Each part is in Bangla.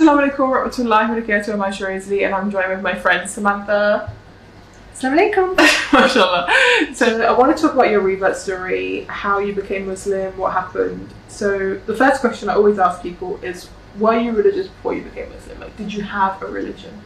Assalamualaikum warahmatullahi wabarakatuh. I'm Aisha Aisley and I'm joined with my friend Samantha. Assalamualaikum. MashaAllah. So I want to talk about your revert story, how you became Muslim, what happened. So the first question I always ask people is, were you religious before you became Muslim? Like, did you have a religion?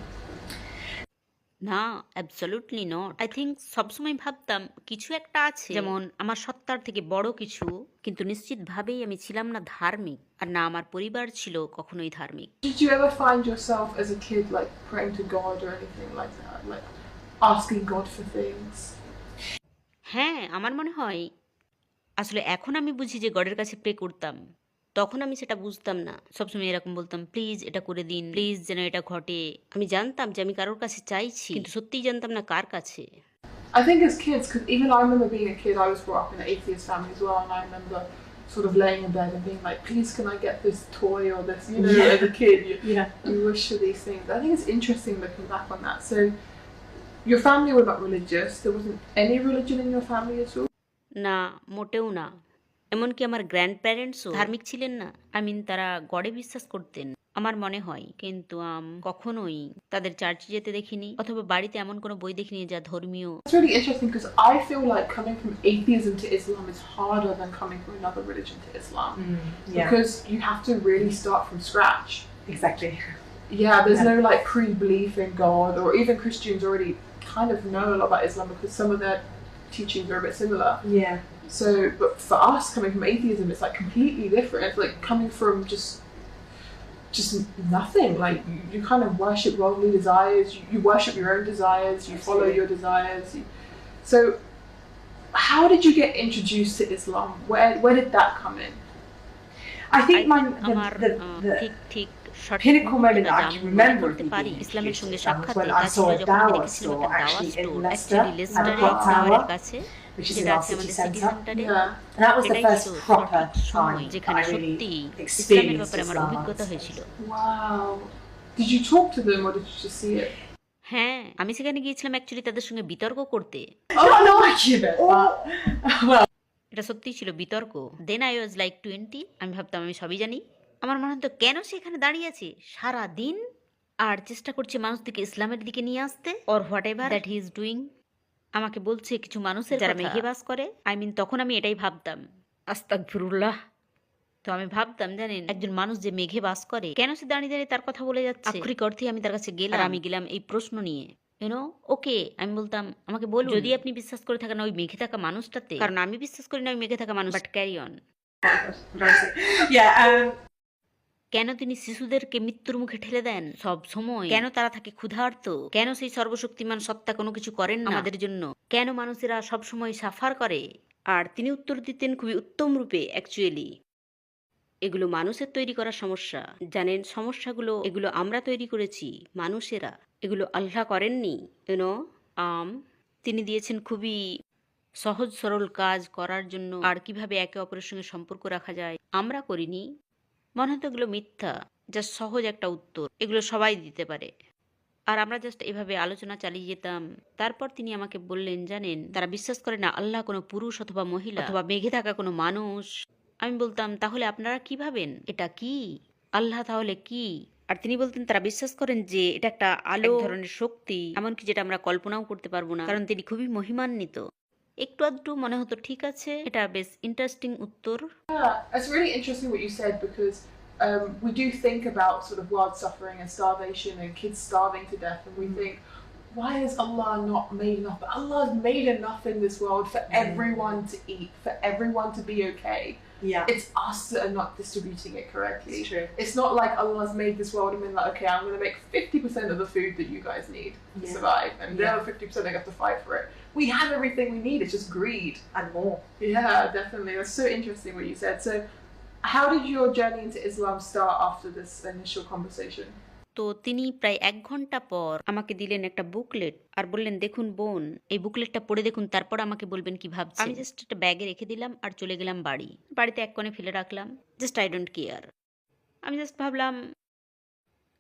না, অ্যাবসলিউটলি নট। আই থিঙ্ক সবসময় ভাবতাম কিছু একটা আছে, যেমন আমার সত্তার থেকে বড় কিছু, কিন্তু নিশ্চিতভাবেই আমি ছিলাম না ধার্মিক, আর না আমার পরিবার ছিল কখনোই ধার্মিক। Did you ever find yourself as a kid like praying to God or anything like that? Like asking God for things? হ্যাঁ, আমার মনে হয় আসলে এখন আমি বুঝি যে গডের কাছে প্রে করতাম। তখন আমি সেটা বুঝতাম না। সবসময় এরকম বলতাম, প্লিজ এটা করে দিন, প্লিজ যেন এটা ঘটে। আমি জানতাম যে আমি কারোর কাছে চাইছি, কিন্তু সত্যিই জানতাম না কার কাছে। I think as kids, because even I remember being a kid, I was brought up in an atheist family as well, and I remember sort of laying in bed and being like, please can I get this toy or this, you know, as a kid, you wish for these things. I think it's interesting looking back on that. So your family were not religious, there wasn't any religion in your family at all? না, মোটেও না। এমনকি আমার গ্র্যান্ড প্যারেন্টসও ধার্মিক ছিলেন না। তারা গডে বিশ্বাস করতেন আমার মনে হয়, কিন্তু কখনোই তাদের চার্চে যেতে দেখিনি, অথবা বাড়িতে এমন কোনো বই দেখিনি যা ধর্মীয়। It's really interesting because I feel like coming from atheism to Islam is harder than coming from another religion to Islam. Because you have to really start from scratch. Exactly. Yeah, there's no like pre-belief in God, or even Christians already kind of know a lot about Islam because some of their teachings are a bit similar. Yeah. So, but for us coming from atheism, it's like completely different. It's like coming from just nothing. Like you kind of worship worldly desires. You worship your own desires. You follow your desires. So, how did you get introduced to Islam? Where did that come in? I think আমার the ঠিক সঠিক pinnacle moment that I can remember করতে পারি being ইসলামের সঙ্গে introduced to Islam was সাক্ষাৎ when I saw a Dawah store actually in Leicester at the Clock Tower, কাছে, which is in যেটা our আছে city আমাদের সিটি centre. সেন্টারে। Yeah. And that was the এটাই first ছিল proper সঠিক সময় time যেখানে I really সত্যি ইসলামের experienced ব্যাপারে আমার Islam. অভিজ্ঞতা হয়েছিল। Wow. Did you talk to them or did you just see it? হ্যাঁ, আমি সেখানে গিয়েছিলাম অ্যাকচুয়ালি তাদের সঙ্গে বিতর্ক করতে। Oh, no argument, but well. এটা সত্যিই ছিল বিতর্ক। Then I was like 20। আমি ভাবতাম আমি সবই জানি। আমার মনে হতো কেন সে এখানে দাঁড়িয়ে আছে সারা দিন আর চেষ্টা করছে মানুষদেরকে ইসলামের দিকে নিয়ে আসতে, or what ever that he is doing. আমাকে বলছে কিছু মানুষের যারা মেঘে বাস করে। তখন আমি এটাই ভাবতাম, আস্তাগফিরুল্লাহ। তো আমি ভাবতাম, জানেন, একজন মানুষ যে মেঘে বাস করে কেন সে দাঁড়িয়ে দাঁড়িয়ে তার কথা বলে যাচ্ছে। আক্ষরিক অর্থে আমি তার কাছে গেলাম, আমি গেলাম এই প্রশ্ন নিয়ে, ওকে, আমি বলতাম আমাকে বলুন যদি আপনি বিশ্বাস করে থাকেন ওই মেঘে থাকা মানুষটাতে, কারণ আমি বিশ্বাস করি না ওই মেঘে থাকা মানুষ। But carry on. Yeah, কেন তিনি শিশুদেরকে মৃত্যুর মুখে ঠেলে দেন সব সময়? কেন তারা থাকে ক্ষুধার্ত? কেন সেই সর্বশক্তিমান সত্তা কোনো কিছু করেন না আমাদের জন্য? কেন মানুষেরা সব সময় সাফার করে? আর তিনি উত্তর দিতেন খুবই উত্তম রূপে, অ্যাকচুয়ালি এগুলো মানুষের তৈরি করা সমস্যা। জানেন, সমস্যাগুলো এগুলো আমরা তৈরি করেছি, মানুষেরা। এগুলো আল্লাহ করেননি। তিনি দিয়েছেন খুবই সহজ সরল কাজ করার জন্য, আর কিভাবে একে অপরের সঙ্গে সম্পর্ক রাখা যায়। আমরা করিনি। মনে হতো এগুলো মিথ্যা, জাস্ট সহজ একটা উত্তর, এগুলো সবাই দিতে পারে। আর আমরা জাস্ট এভাবে আলোচনা চালিয়ে যেতাম। তারপর তিনি আমাকে বললেন, জানেন, তারা বিশ্বাস করে না আল্লাহ কোনো পুরুষ অথবা মহিলা অথবা মেঘে থাকা কোনো মানুষ। আমি বলতাম, তাহলে আপনারা কি ভাবেন? এটা কি আল্লাহ তাহলে কি? আর তিনি বলতেন তারা বিশ্বাস করেন যে এটা একটা আলো ধরনের শক্তি, এমনকি যেটা আমরা কল্পনাও করতে পারবো না, কারণ তিনি খুবই মহিমান্বিত। একটু আধটু মনে হতো ঠিক আছে, এটা বেশ ইন্টারেস্টিং উত্তর। Yeah, it's really interesting what you said because we do think about sort of world suffering and starvation and kids starving to death, and we think, why has Allah not made enough? But Allah has made enough in this world for everyone to eat, for everyone to be okay. yeah. It's us that are not distributing it correctly. It's true. It's not like Allah's made this world and been like, okay, I'm going to make 50% of the food that you guys need to survive, and the other 50% they have to fight for it. We have everything we need. It's just greed And more. Yeah, definitely. That's so interesting what you said. So, how did your journey into Islam start after this initial conversation? তো তিনি প্রায় 1 ঘন্টা পর আমাকে দিলেন একটা বুকলেট আর বললেন, দেখুন বোন, এই বুকলেটটা পড়ে দেখুন, তারপর আমাকে বলবেন কি ভাবছেন। আমি জাস্ট একটা ব্যাগে রেখে দিলাম আর চলে গেলাম বাড়িতে এক কোণে ফেলে রাখলাম। Just I don't care. আমি জাস্ট ভাবলাম,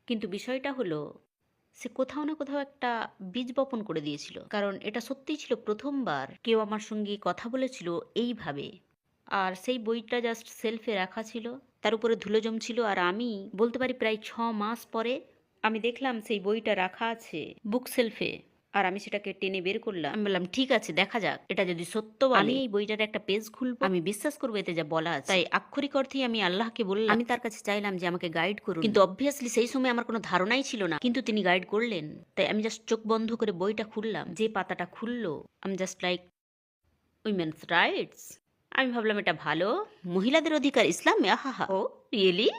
কিন্তু বিষয়টা হলো সে কোথাও না কোথাও একটা বীজ বপন করে দিয়েছিল, কারণ এটা সত্যিই ছিল প্রথমবার কেউ আমার সঙ্গে কথা বলেছিল এইভাবে। আর সেই বইটা জাস্ট সেলফে রাখা ছিল। তার উপরে ধুলো জমছিল। আর আমি বলতে পারি প্রায় 6 মাস পরে আমি দেখলাম সেই বইটা রাখা আছে বুক সেলফে। আর আমি সেটাকে টেনে বের করলাম। আমি বললাম ঠিক আছে, দেখা যাক, এটা যদি সত্য বলে আমি এই বইটার একটা পেজ খুলবো, আমি বিশ্বাস করবো এতে যা বলা আছে। তাই আক্ষরিক অর্থেই আমি আল্লাহকে বললাম, আমি তার কাছে চাইলাম যে আমাকে গাইড করুন। কিন্তু অবভিয়াসলি সেই সময় আমার কোনো ধারণাই ছিল না, কিন্তু তিনি গাইড করলেন। তাই আমি জাস্ট চোখ বন্ধ করে বইটা খুললাম। যে পাতাটা খুললো আমি জাস্ট লাইক, উইমেন্স রাইটস। আমি ভাবলাম এটা ভালো, মহিলাদের অধিকার ইসলামে, আহা, ও রিয়েলি।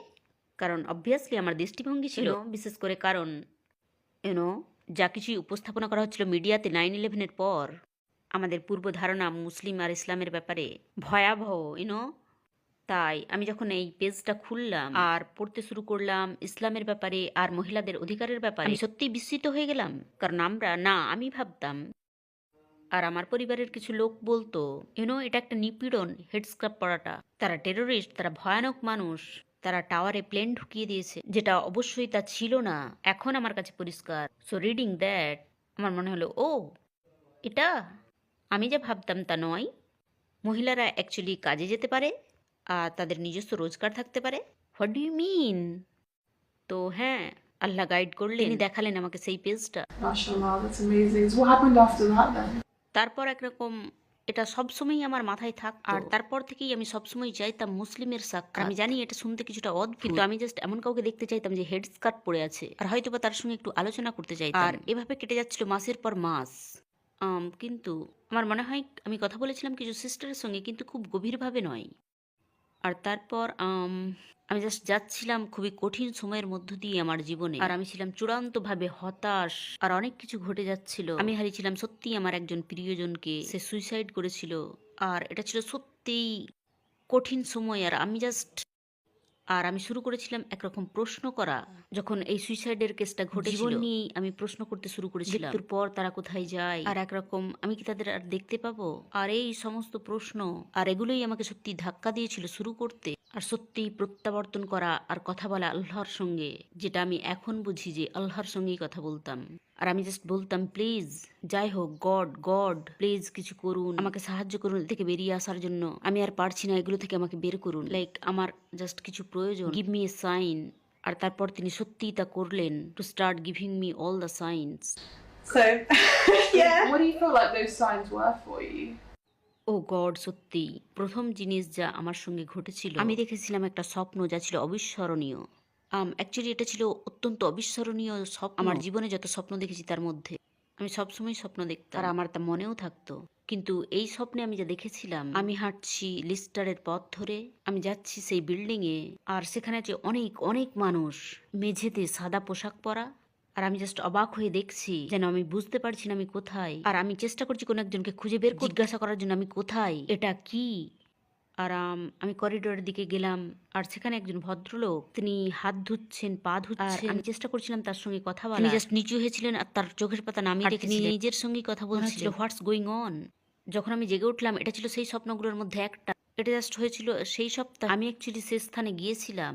কারণ অবভিয়াসলি আমার দৃষ্টিভঙ্গি ছিল, বিশেষ করে কারণ যা কিছুই উপস্থাপনা করা হচ্ছিল মিডিয়াতে 9/11-এর পর, আমাদের পূর্ব ধারণা মুসলিম আর ইসলামের ব্যাপারে ভয়াবহ। তাই আমি যখন এই পেজটা খুললাম আর পড়তে শুরু করলাম ইসলামের ব্যাপারে আর মহিলাদের অধিকারের ব্যাপারে, আমি সত্যিই বিস্মিত হয়ে গেলাম। কারণ আমি ভাবতাম, আর আমার পরিবারের কিছু লোক বলতো এটা একটা নিপীড়ন, হেডস্ক্রাব পড়াটা, তারা টেরোরিস্ট, তারা ভয়ানক মানুষ, তারা টাওয়ারে প্লেন ঢুকিয়ে দিয়েছে, যেটা অবশ্যই তা ছিল না। এখন আমার কাছে পরিষ্কার। সো রিডিং দ্যাট আমার মনে হলো, ও এটা আমি যা ভাবতাম তা নয়। মহিলারা অ্যাকচুয়ালি কাজে যেতে পারে আর তাদের নিজস্ব রোজগার থাকতে পারে। What do you mean? তো হ্যাঁ, আল্লাহ গাইড করলেন, তিনি দেখালেন আমাকে সেই পেজটা। MashaAllah, that's amazing. So what happened after that then? তারপর একরকম এটা সবসময়ই আমার মাথায় থাকতো। আর তারপর থেকেই আমি সবসময় চাইতাম মুসলিমের সাক্ষাৎ। আমি জানি এটা শুনতে কিছুটা অদ্ভুত, কিন্তু আমি জাস্ট এমন কাউকে দেখতে চাইতাম যে হেড স্কার্ট পরে আছে, আর হয়তো বা তার সঙ্গে একটু আলোচনা করতে চাইতাম। আর এভাবে কেটে যাচ্ছিল মাসের পর মাস। কিন্তু আমার মনে হয় আমি কথা বলেছিলাম কিছু সিস্টারের সঙ্গে, কিন্তু খুব গভীরভাবে নয়। আর তারপর আমি জাস্ট যাচ্ছিলাম খুবই কঠিন সময়ের মধ্য দিয়ে আমার জীবনে। আর আমি ছিলাম চূড়ান্তভাবে হতাশ, আর অনেক কিছু ঘটে যাচ্ছিল। আমি হারিয়েছিলাম সত্যি আমার একজন প্রিয়জনকে, সে সুইসাইড করেছিল। আর এটা ছিল সত্যিই কঠিন সময়। আর আমি শুরু করেছিলাম একরকম প্রশ্ন করা। যখন এই সুইসাইডের কেসটা ঘটেছিল, জীবন নিয়ে আমি প্রশ্ন করতে শুরু করেছিলাম, মৃত্যুর পর তারা কোথায় যায়, আর একরকম আমি কি তাদের আর দেখতে পাবো, আর এই সমস্ত প্রশ্ন। আর এগুলোই আমাকে সত্যি ধাক্কা দিয়েছিল শুরু করতে। আর সত্যি প্রত্যাবর্তন করা আর কথা বলা আল্লাহর সঙ্গে, যেটা আমি এখন বুঝি যে আল্লাহর সঙ্গেই কথা বলতাম। আর আমি জাস্ট বলতাম, প্লিজ, যাই হোক, গড প্লিজ কিছু করুন, আমাকে সাহায্য করুন এ থেকে বেরিয়ে আসার জন্য। আমি আর পারছি না, এগুলো থেকে আমাকে বের করুন, লাইক আমার জাস্ট কিছু প্রয়োজন, গিভ মি এ সাইন। আর তারপর তিনি সত্যিই তা করলেন, to start giving me all the science. So, yeah. What do you feel like those signs were for you? Oh God, সত্যি প্রথম জিনিস যা আমার সঙ্গে ঘটেছিল, আমি দেখেছিলাম একটা স্বপ্ন যা ছিল অবিস্মরণীয়। অ্যাকচুয়ালি এটা ছিল অত্যন্ত অবিস্মরণীয় স্বপ্ন। আমার জীবনে যত স্বপ্ন দেখেছি তার মধ্যে আমি সবসময় স্বপ্ন দেখতাম, আর আমার তা মনেও থাকতো। কিন্তু এই স্বপ্নে আমি যা দেখেছিলাম, আমি হাঁটছি লিস্টারের পথ ধরে, আমি যাচ্ছি সেই বিল্ডিং এ, আর সেখানে আছে অনেক অনেক মানুষ, মেঝেতে সাদা পোশাক পরা। আর আমি জাস্ট অবাক হয়ে দেখছি, যেন আমি বুঝতে পারছি না আমি কোথায়। আর আমি চেষ্টা করছি কোনো একজনকে খুঁজে বের জিজ্ঞাসা করার জন্য আমি কোথায়, এটা কি। আর আমি করিডোরের দিকে গেলাম, আর সেখানে একজন ভদ্রলোক, তিনি হাত ধুচ্ছেন, পা ধুচ্ছেন। আমি চেষ্টা করছিলাম তার সঙ্গে কথা বলা। তিনি জাস্ট নিচু হয়েছিলেন আর তার চোখের পাতা নামিয়ে রেখেছিলেন, তিনি নিজের সঙ্গেই কথা বলছিলেন, হোয়াটস গোয়িং অন। যখন আমি জেগে উঠলাম, এটা ছিল সেই স্বপ্নগুলোর মধ্যে একটা। এটা জাস্ট হয়েছিল সেই সপ্তাহে। আমি অ্যাকচুয়ালি সে স্থানে গিয়েছিলাম।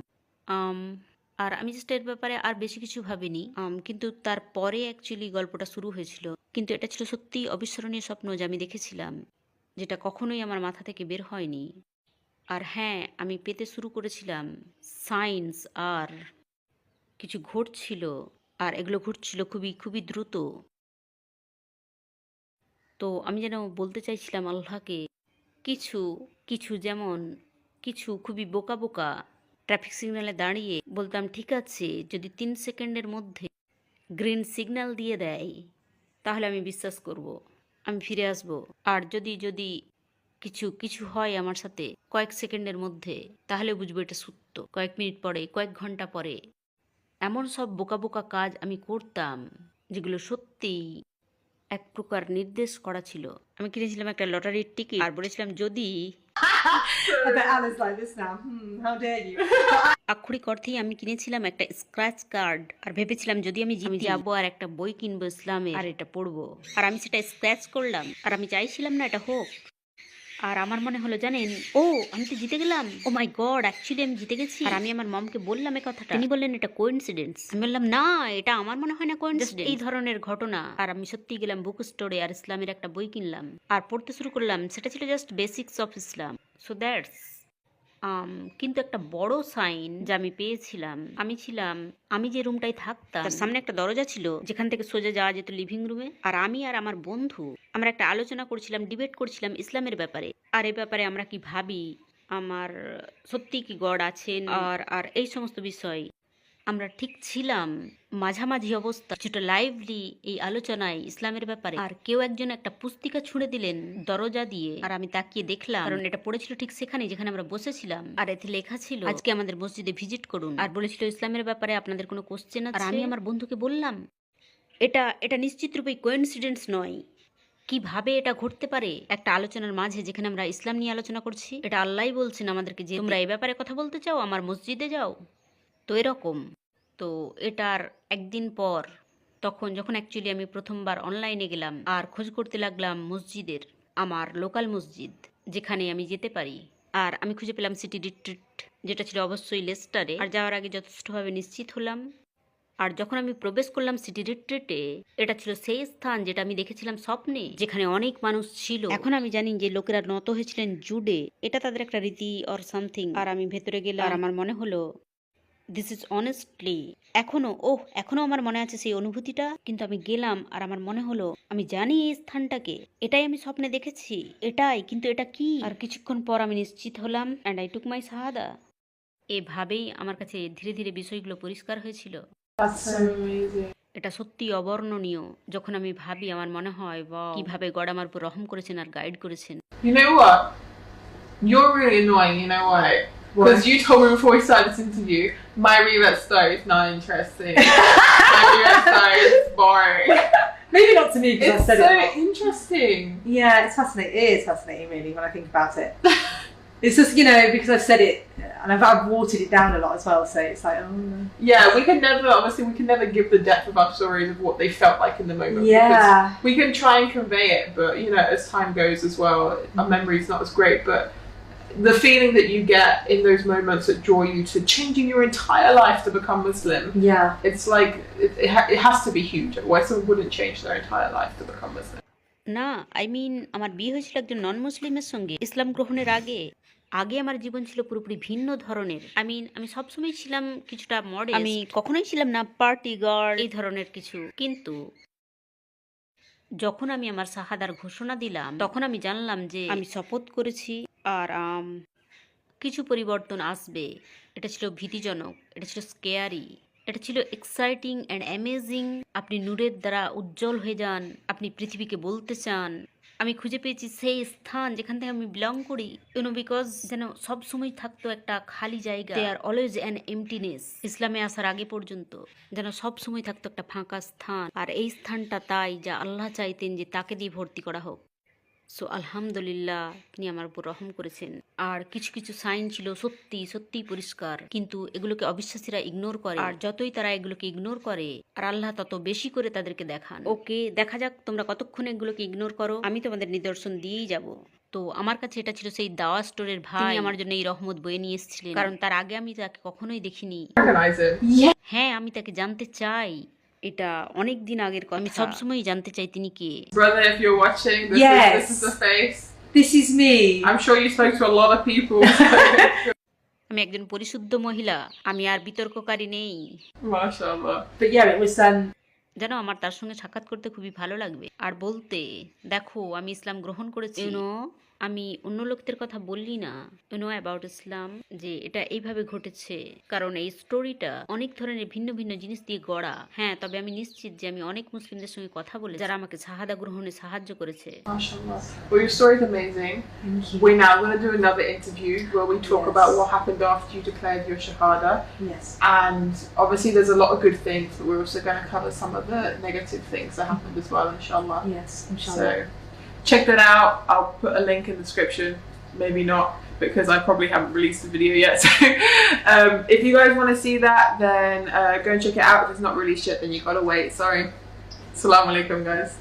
আর আমি জাস্ট এর ব্যাপারে আর বেশি কিছু ভাবিনি। কিন্তু তারপরে অ্যাকচুয়ালি গল্পটা শুরু হয়েছিল। কিন্তু এটা ছিল সত্যিই অবিস্মরণীয় স্বপ্ন যা আমি দেখেছিলাম, যেটা কখনোই আমার মাথা থেকে বের হয়নি। আর হ্যাঁ, আমি পেতে শুরু করেছিলাম সায়েন্স, আর কিছু ঘটছিল, আর এগুলো ঘটছিল খুবই খুবই দ্রুত। তো আমি যেন বলতে চাইছিলাম আল্লাহকে কিছু কিছু যেমন কিছু খুবই বোকা বোকা ট্রাফিক সিগন্যালে দাঁড়িয়ে বলতাম, ঠিক আছে, যদি 3 সেকেন্ডের মধ্যে গ্রিন সিগন্যাল দিয়ে দেয় তাহলে আমি বিশ্বাস করব, আমি ফিরে আসব। আর যদি যদি কিছু কিছু হয় আমার সাথে কয়েক সেকেন্ডের মধ্যে, তাহলে বুঝবো এটা সত্য। কয়েক মিনিট পরে, কয়েক ঘন্টা পরে, এমন সব বোকা বোকা কাজ আমি করতাম যেগুলো সত্যিই এক প্রকার নির্দেশ করা ছিল। আমি কিনেছিলাম একটা লটারির টিকিট, আর বলেছিলাম যদি I bet Anna's like this now. How dare you? আক্ষরিক অর্থেই আমি কিনেছিলাম একটা স্ক্র্যাচ কার্ড, আর ভেবেছিলাম যদি আমি যাবো আর একটা বই কিনবো ইসলামে, আর এটা পড়বো। আর আমি সেটা স্ক্র্যাচ করলাম, আর আমি চাইছিলাম না এটা হোক। আর আমার মনে হলো, জানেন, ও আমি তো জিতে গেলাম, ও মাই গড, অ্যাকচুয়ালি আমি জিতে গেছি। আর আমি আমার মমকে বললাম এই কথাটা, তিনি বললেন এটা কোইন্সিডেন্স। আমি বললাম না, এটা আমার মনে হয় না কোইন্সিডেন্স, এই ধরনের ঘটনা। আর আমি সত্যি গেলাম বুক স্টোরে, আর ইসলামের একটা বই কিনলাম আর পড়তে শুরু করলাম। সেটা ছিল just basics of Islam. So that's কিন্তু একটা বড় সাইন যা আমি পেয়েছিলাম, আমি যে রুমটায় থাকতাম তার সামনে একটা দরজা ছিল যেখান থেকে সোজা যাওয়া যেত লিভিং রুমে। আর আমি আর আমার বন্ধু আমরা একটা আলোচনা করছিলাম, ডিবেট করছিলাম ইসলামের ব্যাপারে। আর এই ব্যাপারে আমরা কি ভাবি, আমার সত্যি কি গড আছেন, আর এই সমস্ত বিষয় আমরা ঠিক ছিলাম। মাঝামাঝি অবস্থা কিছুটা লাইভলি এই আলোচনায় ইসলামের ব্যাপারে। আর কেউ একজন একটা পুস্তিকা ছুঁড়ে দিলেন দরজা দিয়ে, আর আমি তাকিয়ে দেখলাম, কারণ এটা পড়েছিল ঠিক সেখানে যেখানে আমরা বসেছিলাম। আর এতে লেখা ছিল আজকে আমাদের মসজিদে ভিজিট করুন, আর বলেছিল ইসলামের ব্যাপারে আপনাদের কোনো কোশ্চেন আছে। আর আমি আমার বন্ধুকে বললাম এটা নিশ্চিত রূপে কোইন্সিডেন্স নয়, কিভাবে এটা ঘটতে পারে একটা আলোচনার মাঝে যেখানে আমরা ইসলাম নিয়ে আলোচনা করছি। এটা আল্লাহই বলছেন আমাদেরকে যে তোমরা এই ব্যাপারে কথা বলতে চাও আমার মসজিদে যাও। তো এরকম। তো এটার একদিন পর যখন অ্যাকচুয়ালি আমি প্রথমবার অনলাইনে গেলাম আর খোঁজ করতে লাগলাম মসজিদের, আমার লোকাল মসজিদ যেখানে আমি যেতে পারি, আর আমি খুঁজে পেলাম সিটি রিট্রিট, যেটা ছিল অবশ্যই লেস্টারে। আর যাওয়ার আগে যথেষ্টভাবে নিশ্চিত হলাম। আর যখন আমি প্রবেশ করলাম সিটি রিট্রিটে, এটা ছিল সেই স্থান যেটা আমি দেখেছিলাম স্বপ্নে, যেখানে অনেক মানুষ ছিল। এখন আমি জানি যে লোকেরা নত হয়েছিলেন জুডে, এটা তাদের একটা রীতি অর সামথিং। আর আমি ভেতরে গেলাম আর আমার মনে হলো দিস ইজ অনেস্টলি এখনো আমার মনে আছে সেই অনুভূতিটা। কিন্তু আমি গেলাম আর আমার মনে হলো আমি জানি এই স্থানটাকে, এটাই আমি স্বপ্নে দেখেছি, এটাই, কিন্তু এটা কি? আর কিছুক্ষণ পর আমি নিশ্চিত হলাম অ্যান্ড আই টুক মাই শাহাদা। এভাবেই আমার কাছে ধীরে ধীরে বিষয়গুলো পরিষ্কার হয়েছিল। এটা সত্যি অবর্ণনীয়। যখন আমি ভাবি আমার মনে হয় কিভাবে গড আমার উপর রহম করেছেন আর গাইড করেছেন। You know what? You're really annoying, you know why? Because you told me before we started this interview, my reread story is not interesting. My reread story is boring. Maybe not to me because I said it. It's so interesting. Yeah, it's fascinating. It is fascinating, really, when I think about it. It's just, because I've said it and I've watered it down a lot as well, so it's like, oh no. Yeah, we can never give the depth of our stories of what they felt like in the moment. Yeah. Because we can try and convey it, but as time goes as well, our memory's not as great, but the feeling that you get in those moments that draw you to changing your entire life to become Muslim. Yeah. It's like, it has to be huge, otherwise someone wouldn't change their entire life to become Muslim. না, আমার বিয়ে হয়েছিল একজন নন মুসলিমের সঙ্গে ইসলাম গ্রহণের আগে আমার জীবন ছিল পুরোপুরি ভিন্ন ধরনের। আমি সবসময় ছিলাম কিছুটা মডেস্ট, আমি কখনোই ছিলাম না পার্টি গার্ল এই ধরনের কিছু। কিন্তু যখন আমি আমার শাহাদার ঘোষণা দিলাম তখন আমি জানলাম যে আমি শপথ করেছি আর কিছু পরিবর্তন আসবে। এটা ছিল ভীতিজনক, এটা ছিল স্কেয়ারি, এটা ছিল এক্সাইটিং অ্যান্ড অ্যামেজিং। আপনি নূরের দ্বারা উজ্জ্বল হয়ে যান, আপনি পৃথিবীকে বলতে চান আমি খুঁজে পেয়েছি সেই স্থান যেখান থেকে আমি বিলং করি। বিকজ যেন সবসময় থাকতো একটা খালি জায়গা, দেয়ার অলওয়েজ অ্যান এমটিনেস। ইসলামে আসার আগে পর্যন্ত যেন সবসময় থাকতো একটা ফাঁকা স্থান, আর এই স্থানটা তাই যা আল্লাহ চাইতেন যে তাকে দিয়ে ভর্তি করা হোক। সো আলহামদুলিল্লাহ, তিনি আমার উপর রহম করেছেন। আর কিছু কিছু সাইন ছিল সত্যি পরিষ্কার, কিন্তু এগুলোকে অবিশ্বাসীরা ইগনোর করে। আর যতই তারা এগুলোকে ইগনোর করে, আর আল্লাহ তত বেশি করে তাদেরকে দেখান। ওকে, দেখা যাক তোমরা কতক্ষণ এগুলোকে ইগনোর করো, আমি তোমাদের নিদর্শন দিয়েই যাব। তো আমার কাছে এটা ছিল সেই দাওয়া স্টোরের ভাই, তিনি আমার জন্য এই রহমত বয়ে নিয়ে এসেছিলেন, কারণ তার আগে আমি তাকে কখনোই দেখিনি। হ্যাঁ, আমি তাকে জানতে চাই। এটা অনেক দিন আগের কথা, আমি সবসময় জানতে চাই তিনি কে। Brother, if you're watching, this is the face. This is me. I'm sure you spoke to a lot of people. আমি একজন পরিশুদ্ধ মহিলা, আমি আর বিতর্ককারী নেই। মাশাআল্লাহ। But yeah, it was যেন আমার তার সঙ্গে সাক্ষাৎ করতে খুবই ভালো লাগবে আর বলতে, দেখো আমি ইসলাম গ্রহণ করেছি। আমি অন্য লোকদের কথা বললি না অ্যাবাউট ইসলাম, যে এটা এইভাবে ঘটেছে, কারণ এই স্টোরিটা অনেক ধরনের ভিন্ন ভিন্ন জিনিস দিয়ে গড়া। হ্যাঁ, তবে আমি নিশ্চিত যে আমি অনেক মুসলিমদের সঙ্গে কথা বলে যারা আমাকে শাহাদা গ্রহণে সাহায্য করেছে। Mashallah. Well, your story's amazing. We're now going to do another interview where we talk about what happened after you declared your shahada. Yes. And obviously there's a lot of good things, but we're also going to cover some of the negative things that happened as well, inshallah. Yes, inshallah. So check that out. I'll put a link in the description. Maybe not, because I probably haven't released the video yet. So if you guys want to see that, then go and check it out. If it's not released yet, then you've got to wait. Sorry. Assalamu alaikum, guys.